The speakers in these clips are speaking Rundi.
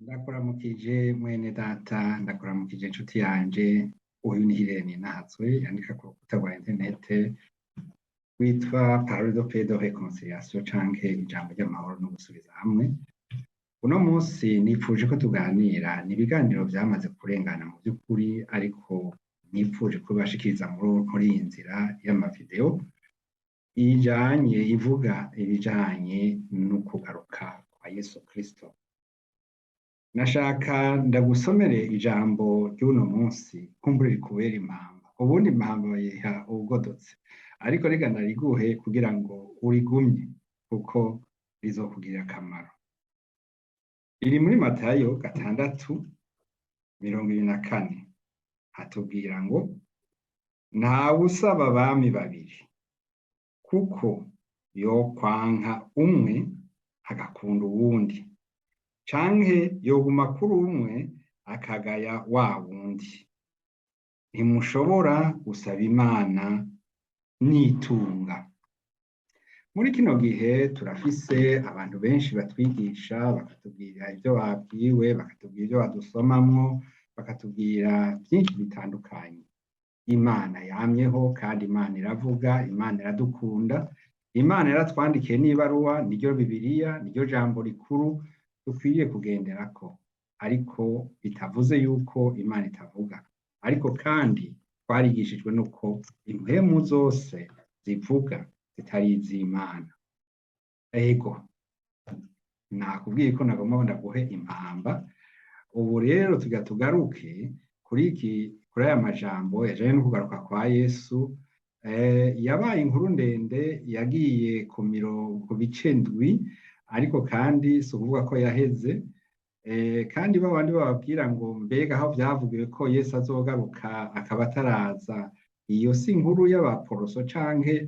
Ndakuramukije mwene data, ndakuramukije inshuti yanje. Uyu ni Irene Nahatswe yandika ku rukuta rwa interinete witwa Parole de Paix de Réconciliation canke ijambo ry'amahoro no gusubiza hamwe. Uno munsi nipfuje ko tuganira, ni ibiganiro vyamaze kurengana mu by'ukuri, ariko nipfuje kubashikiriza muri iyi nzira y'amavideo ivuga ibijanye no kugaruka kwa Yesu Kristo. Nashaka ndagusomere ijambo ry'uno munsi kumbure rikubera impamba, ubundi impamba bayiha uwugodotse, ariko reka nariguhe kugira ngo urigumye kuko rizokugirira akamaro. Riri muri Matayo 6:24, hatubwira ngo ntawe usaba abami babiri, kuko yokwanka umwe agakunda uwundi, canke yoguma kuri umwe akagaya wa wundi. Ntimushobora gusaba Imana n'itunga. Muri kino gihe turafise abantu benshi batwigisha, bakatubwira ivyo babwiwe, bakatubwira ivyo badusomamwo, bakatubwira byinshi bitandukanye. Imana yamyeho kandi Imana iravuga, Imana iradukunda, Imana yaratwandikiye n'ibaruwa, niryo Bibiliya, niryo jambo rikuru dukwiye kugenderako, ariko bitavuze yuko Imana itavuga. Ariko kandi twarigishijwe nuko impwemu zose zivuga zitari iz'Imana. Ego nakubwiye ko nagomba ndaguhe impamba. Ubu rero tugaruke kuri aya majambo yajanye no kugaruka kwa Yesu. Yabaye inkuru ndende, yagiye ku bice ndwi, ariko kandi si ukuvuga ko yaheze. Kandi babandi bababwira ngo mbega aho vyavugiwe ko Yesu azogaruka akaba ataraza, iyo si inkuru y'abaporoso canke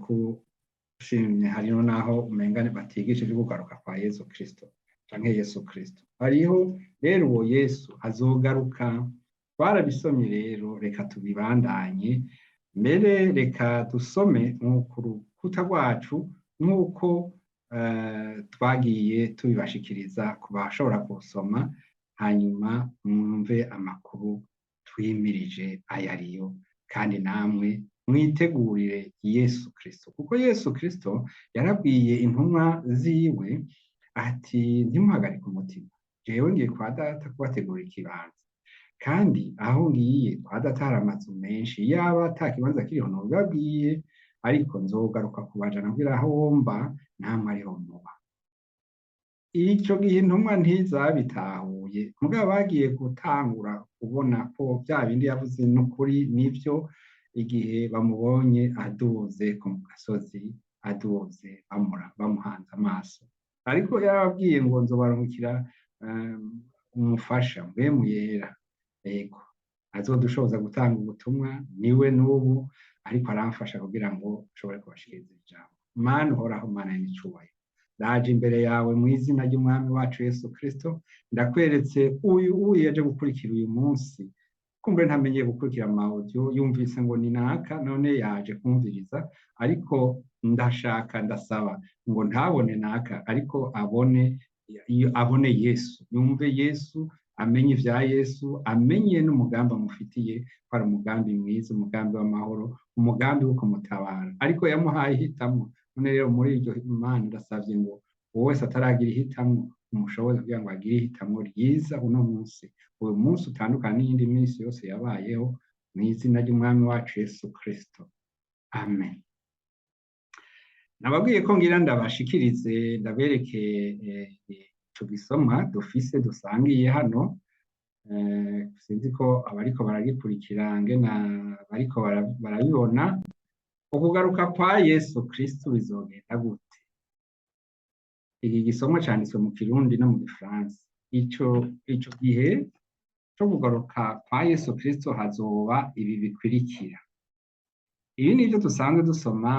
kushimye. Hariho naho umengane batigishije kugaruka kwa Yesu Kristo canke Yesu Kristo. Hariho rero uwo Yesu azogaruka, twarabisomye. Rero reka tubibandanye, mbere reka dusome ku rukuta rwacu nk'uko twagiye tubibashikiriza ku bashobora gusoma, hanyuma mwumve amakuru twimirije ayariyo, kandi namwe mwitegurire Yesu Kristo, kuko Yesu Kristo yarabwiye intumwa ziwe ati ntimuhagarike umutima, jewe ngiye kwa data kubategurira ikibanza, kandi aho ngiye kwa data hari amazu menshi, yaba ata kibanza kiriho nobibabwiye, ariko nzogaruka kubajana kugira aho mba namwe ariho muba. Ico gihe intumwa ntizabitahuye, mugabo bagiye gutangura kubona ko vya bindi yavuze n'ukuri nivyo, igihe bamubonye aduze ku gasozi, aduze bamuhanze amaso. Ariko yarababwiye ngo nzobarungikira umufasha, mpwemu yera, ego azodushoboza gutanga ubutumwa, niwe n'ubu ariko aramfasha kugira ngo ushobore kubashikiriza ijambo. Mana uhoraho, Mana y'icubahiro, ndaje imbere yawe mu izina ry'umwami wacu Yesu Kristo. Ndakweretse uyu yaje gukurikira uyu munsi, kumbe ntamenyeye gukurikira amaudio, yumvise ngo ni naka, none yaje kumviriza, ariko ndasaba ngo ntabone naka, ariko abone Yesu, yumve Yesu, amenye ivya Yesu, amenye n'umugambi amufitiye ko ari umugambi mwiza, umugambi w'amahoro, umugambi wo kumutabara, ariko yamuhaye hitamwo. None rero muri iryo Imana ndasavye ngo uwo wese ataragira ihitamwo umushoboze kugira ngo agire ihitamwo ryiza uno munsi, uyu munsi utandukana n'iyindi minsi yose yabayeho, mu izina ry'umwami wacu Yesu Kristo, amen. Nababwiye ko ngira ndabashikirize, ndabereke ico gisomwa dufise dusangiye hano. Sinzi ko abariko baragikurikira ngena bariko barabibona. Ukugaruka kwa Yesu Kristo bizogenda gute? Iki gisomwa canditswe mu Kirundi no mu Gifaransa. Ico gihe co kugaruka kwa Yesu Kristo hazoba ibi bikurikira. Ibi nivyo dusanzwe dusoma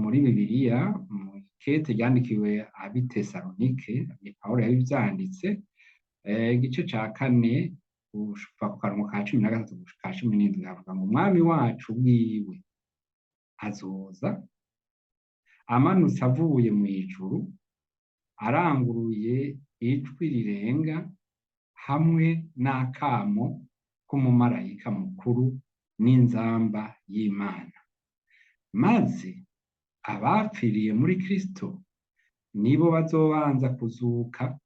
muri Bibiliya, mu ikete ryandikiwe ab'Itesalonike, ni Pawulo yabivyanditse, igice ca 4 kuva ku karongo ka 13 gushika 17, havuga ngo umwami wacu bwiwe azoza amanutse avuye mu ijuru aranguruye ijwi rirenga hamwe n'akamo k'umumarayika mukuru n'inzamba y'Imana. Maze abapfiriye muri Kristo nibo bazobanza kuzuka,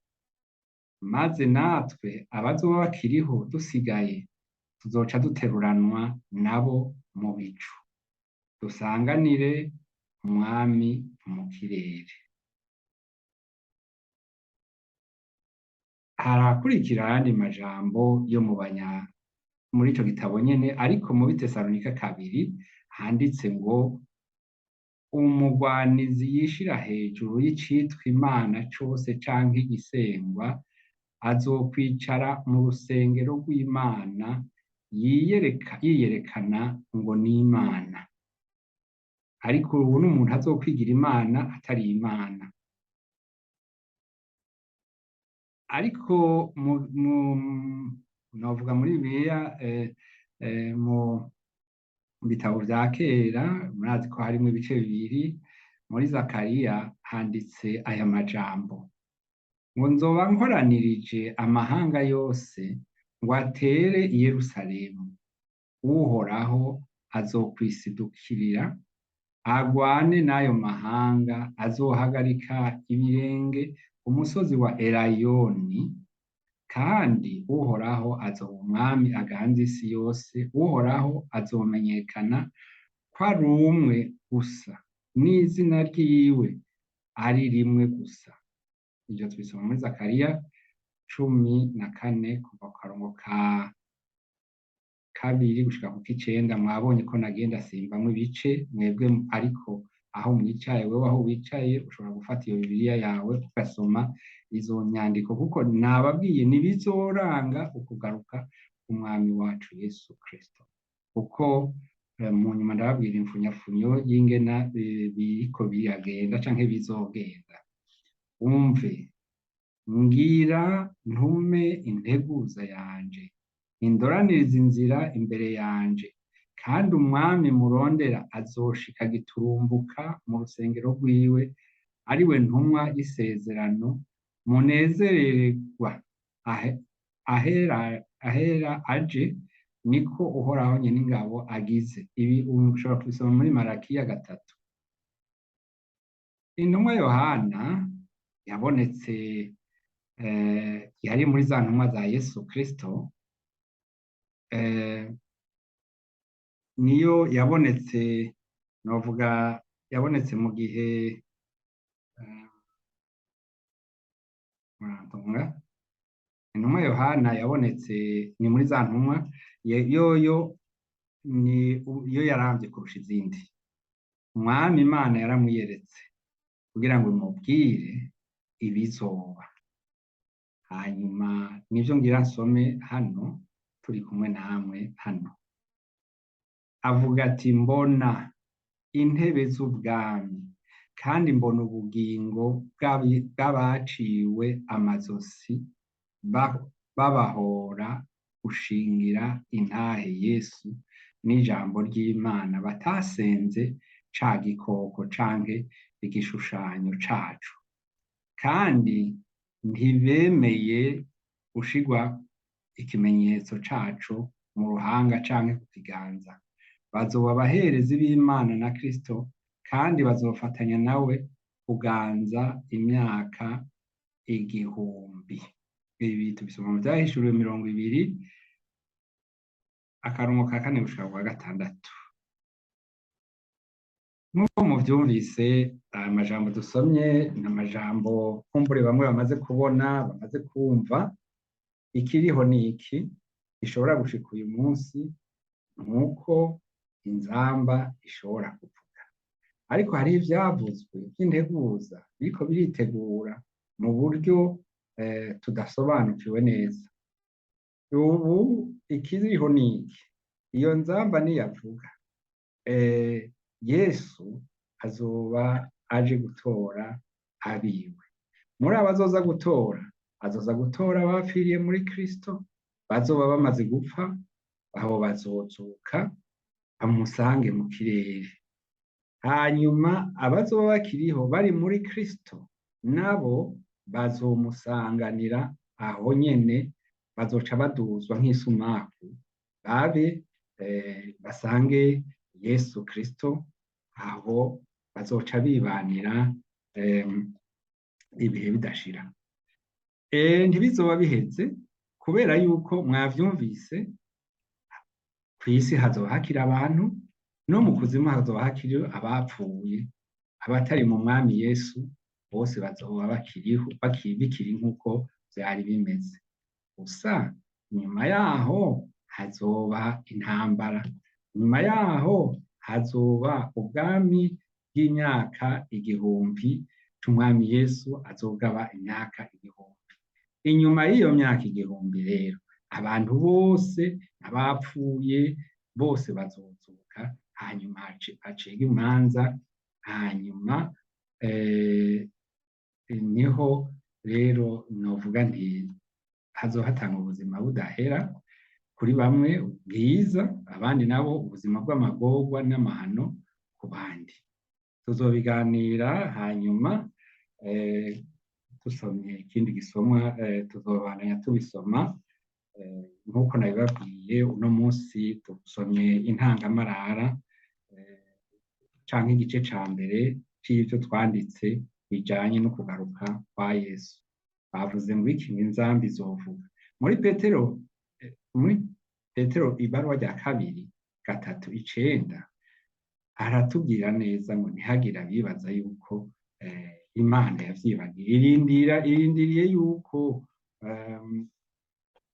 maze natwe abazoba bakiriho dusigaye tuzoca duteruranwa nabo mu bicu, dusanganire umwami mu kirere. Harakurikira ayandi majambo yo muri ico gitabo nyene, ariko mu Bitesalonika 2 handitse ngo umugwanizi yishira hejuru y'icitwa Imana cose canke igisengwa azokwicara mu rusengero rw'Imana yiyerekana ngo ni Imana. Ariko ubu n'umuntu azokwigira Imana atari Imana. Ariko novuga muri Bibiliya mu bitabo vya kera murazi ko harimwo ibice bibiri. Muri Zakariya handitse aya majambo ngo nzoba nkoranirije amahanga yose ngo atere i Yerusalemu, Uhoraho azokwisidukirira agwane n'ayo mahanga, azohagarika ibirenge umusozi wa Erayoni, kandi Uhoraho azoba umwami aganza isi yose. Uhoraho azomenyekana ko ari umwe gusa, n'izina ryiwe ari rimwe gusa. Ivyo tubisoma muri Zakariya 14 kuva ku karongo ka 2 gushika ku 9. Mwabonye ko nagenda simbamwo ibice mwebwe, ariko aho mwicaye, wewe aho wicaye ushobora gufata iyo Bibiliya yawe ugasoma izo nyandiko, kuko nababwiye nibizoranga ukugaruka umwami wacu Yesu Kristo. Kuko mu nyuma ndababwira imfunyafunyo y'ingena biriko biragenda canke bizogenda. Umve, ngira ntume integuza yanje, indoraniriza inzira imbere yanje, kandi umwami murondera azoshika giturumbuka mu rusengero rwiwe, ari we ntumwa y'isezerano. Munezererwa ahera aje, niko Uhoraho Nyen'ingabo agize. Ibi ushobora kubisoma muri Malakiya 3. Intumwa Yohana yabonetse, yari muri za ntumwa za Yesu Kristo. Niyo yabonetse, novuga yabonetse mu gihe intumwa Yohana yabonetse ni muri za ntumwa, yo yaramvye kurusha izindi. Umwami Imana yaramwiyeretse kugira ngo imubwire ibizoba. Hanyuma nivyo ngira nsome hano turi kumwe namwe hano. Avuga ati, mbona intebe z'ubwami, kandi mbona ubugingo bw'abaciwe amazosi babahora gushingira intahe Yesu n'ijambo ry'Imana, batasenze ca gikoko canke igishushanyo cacu, kandi ntibemeye gushigwa ikimenyetso cacu mu ruhanga canke ku kiganza. Bazoba abaherezi b'Imana na Kristo, kandi bazofatanya nawe kuganza imyaka 1000. Ibi tubisoma mu Vyahishuriwe 20 akarongo ka 4 gushika ku 6. Nk'uko muvyumvise, aya majambo dusomye ni amajambo kumbure bamwe bamaze kubona, bamaze kumva. Ikiriho ni iki gishobora gushika uyu munsi, nk'uko inzamba ishobora kuvuga. Ariko hari ivyavuzwe by'integuza biriko biritegura mu buryo tudasobanukiwe neza. Ubu ikiriho ni iki? Iyo nzamba niyavuga, Yesu azoba aje gutora abiwe. Muri abazoza gutora, azoza gutora abapfiriye muri Kristo, bazoba bamaze gupfa, abo bazozuka bamusange mu kirere. Hanyuma abazoba bakiriho bari muri Kristo nabo bazomusanganira aho nyene, bazoca baduzwa nk'isumaku babe basange Yesu Kristo, aho bazoca bibanira ibihe bidashira. Ntibizoba biheze kubera yuko mwavyumvise, kw'isi hazoba hakiri abantu, no mu kuzimu hazoba hakiri abapfuye. Abatari mu mwami Yesu bose bazoba bakiriho, bikiri nk'uko vyari bimeze. Gusa nyuma yaho hazoba intambara, nyuma yaho hazoba ubwami bw'imyaka 1000 c'umwami Yesu azogaba imyaka 1000. Inyuma y'iyo myaka 1000 rero abantu bose abapfuye bose bazozuka, hanyuma hacibwe imanza, hanyuma niho rero novuga nti hazohatanga ubuzima budahera kuri bamwe bwiza, abandi nabo ubuzima bw'amagorwa n'amahano ku bandi. Tuzobiganira hanyuma dusomye ikindi gisomwa, tuzobandanya tubisoma nk'uko nabibabwiye. Uno munsi dusomye intangamarara canke igice ca mbere c'ivyo twanditse bijanye no kugaruka kwa Yesu. Bavuze ngo iki inzambi izovuga. Muri Petero ibarwa rya 2:3-9 aratubwira neza ngo ntihagire abibaza yuko Imana yavyibagiye. Irindiriye yuko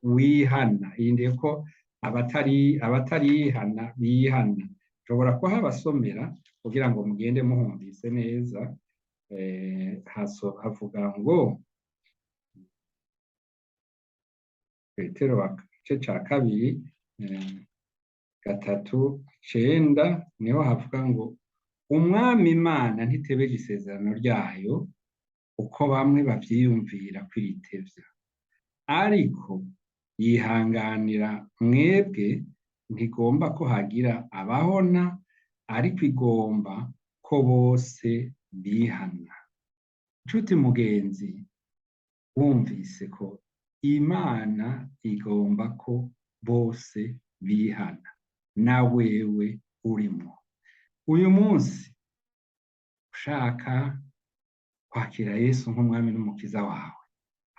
wihana, irindiriye ko abatarihana bihana. Nshobora kuhabasomera kugira ngo mugende muhumvise neza. Havuga ngo Petero igice ca 2:3-9 niho havuga ngo umwami Imana ntitebeje isezerano ryayo uko bamwe bavyiyumvira kwiritevya, ariko yihanganira mwebwe, ntigomba ko hagira abahona, ariko igomba ko bose bihana. Nshuti mugenzi, wumvise ko Imana igomba ko bose bihana, na wewe urimo. Uyu munsi ushaka kwakira Yesu nk'umwami n'umukiza wawe,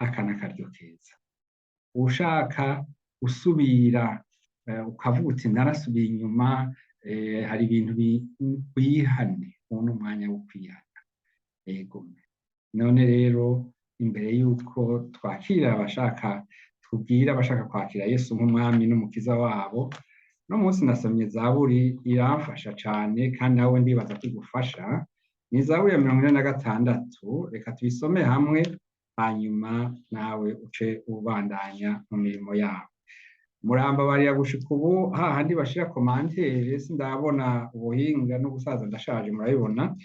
aka n'akaryo keza. Ushaka usubira ukavuga uti narasubiye inyuma, hari ibintu wihane, uwo ni umwanya wo kwihana. Yego, none rero imbere yuko twakira tubwira abashaka kwakira Yesu nk'umwami n'umukiza wabo, no munsi nasomye Zaburi iramfasha cane, kandi nawe ndibaza kwigufasha. Ni Zaburi ya 46. Reka tuyisome hamwe, hanyuma nawe uce ubandanya mu mirimo yawe. Murambabarira gushika ubu hahandi bashira komantere, sindabona ubuhinga, no gusaza ndashaje murabibona,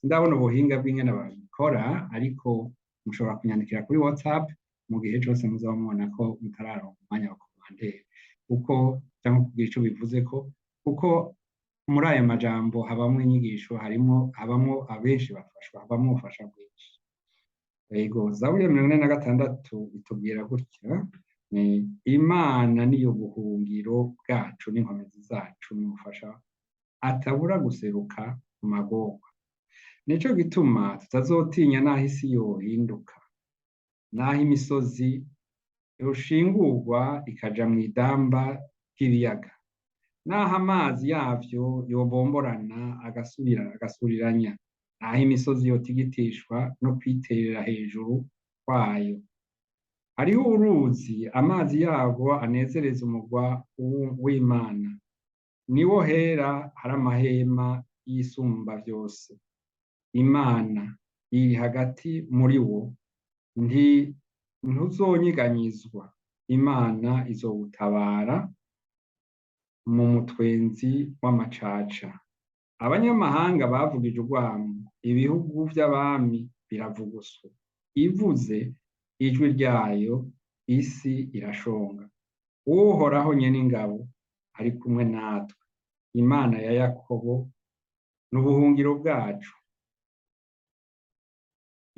sindabona ubuhinga bw'ingene babikora, ariko mushobora kunyandikira kuri WhatsApp mu gihe cose muzaba mubona ko mutararonka umwanya wa komantere, kuko cyangwa kugira ico bivuze ko, kuko muri aya majambo habamwo inyigisho, habamwo abenshi bafashwa, habamwo ubufasha bwinshi. Yego, Zaburi ya 46 itubwira gutya: Imana niyo buhungiro bwacu n'inkomezi zacu, n'umufasha atabura guseruka mu magorwa. Nico gituma tutazotinya naho isi yohinduka, naho imisozi yoshingurwa ikaja mw'idamba ry'ibiyaga, naho amazi yavyo yobomborana agasuriranya, naho imisozi yotigitishwa no kwiterera hejuru kwayo. Hariho uruzi amazi yarwo anezereza umurwa w'Imana, niwo hera hari amahema y'isumba vyose. Imana iri hagati muri wo, ntuzonyeganyizwa. Imana izowutabara mu mutwenzi w'amacaca. Abanyamahanga bavugije urwamo, ibihugu vy'abami biravuguswa. Ivuze ijwi ryayo, isi irashonga. Uhoraho nyene ingabo ari kumwe natwe. Imana ya Yakobo n'ubuhungiro bwacu.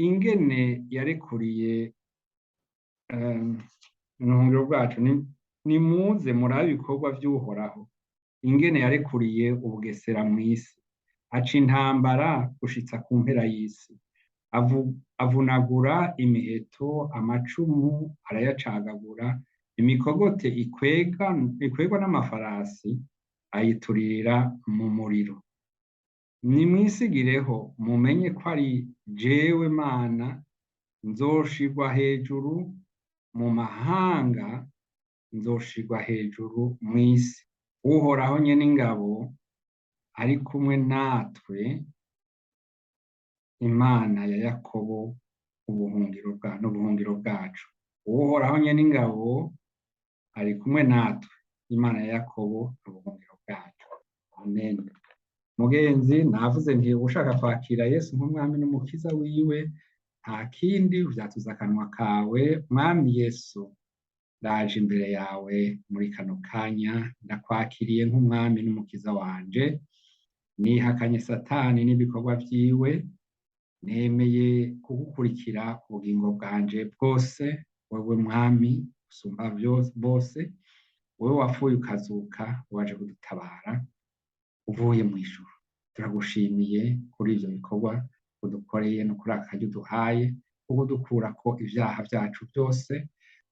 ingene yarekuriye ubuhungiro bwacu. Nimuze murabe ibikorwa vy'Uhoraho, ingene yarekuriye ubugesera mw'isi, aca intambara gushitsa ku mpera y'isi, avunagura imiheto, amacumu arayacagagura, imikogote ikwegwa n'amafarasi ayituririra mu muriro. Nimwisigireho mumenye ko ari jewe Mana, nzoshirwa hejuru mu mahanga, nzoshirwa hejuru mw'isi. Uhoraho nyene ingabo ari kumwe natwe, Imana ya Yakobo n'ubuhungiro bwacu. Uhoraho nyene ingabo ari kumwe natwe, Imana ya Yakobo n'ubuhungiro bwacu. Amen. Mugenzi, navuze nti ushaka kwakira Yesu nk'umwami n'umukiza wiwe, nta kindi vyatuza akanwa kawe. Mwami Yesu, ndaje imbere yawe muri kano kanya, ndakwakiriye nk'umwami n'umukiza wanje. Nihakanye Satani n'ibikorwa vyiwe, nemeye kugukurikira ubugingo bwanje bwose. Wewe mwami usumba bose, wewe wapfuye ukazuka, waje kudutabara uvuye mw'ijuru. Turagushimiye kuri ivyo bikorwa udukoreye no kuri aka karyo uduhaye ko kudukurako ivyaha vyacu vyose.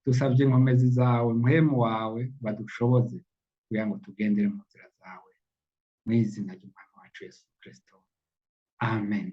Dusavye inkomezi zawe, mpwemu wawe badushoboze kugira ngo tugendere mu nzira zawe, mw'izina ry'Umwami wacu Yesu Kristo. Amen.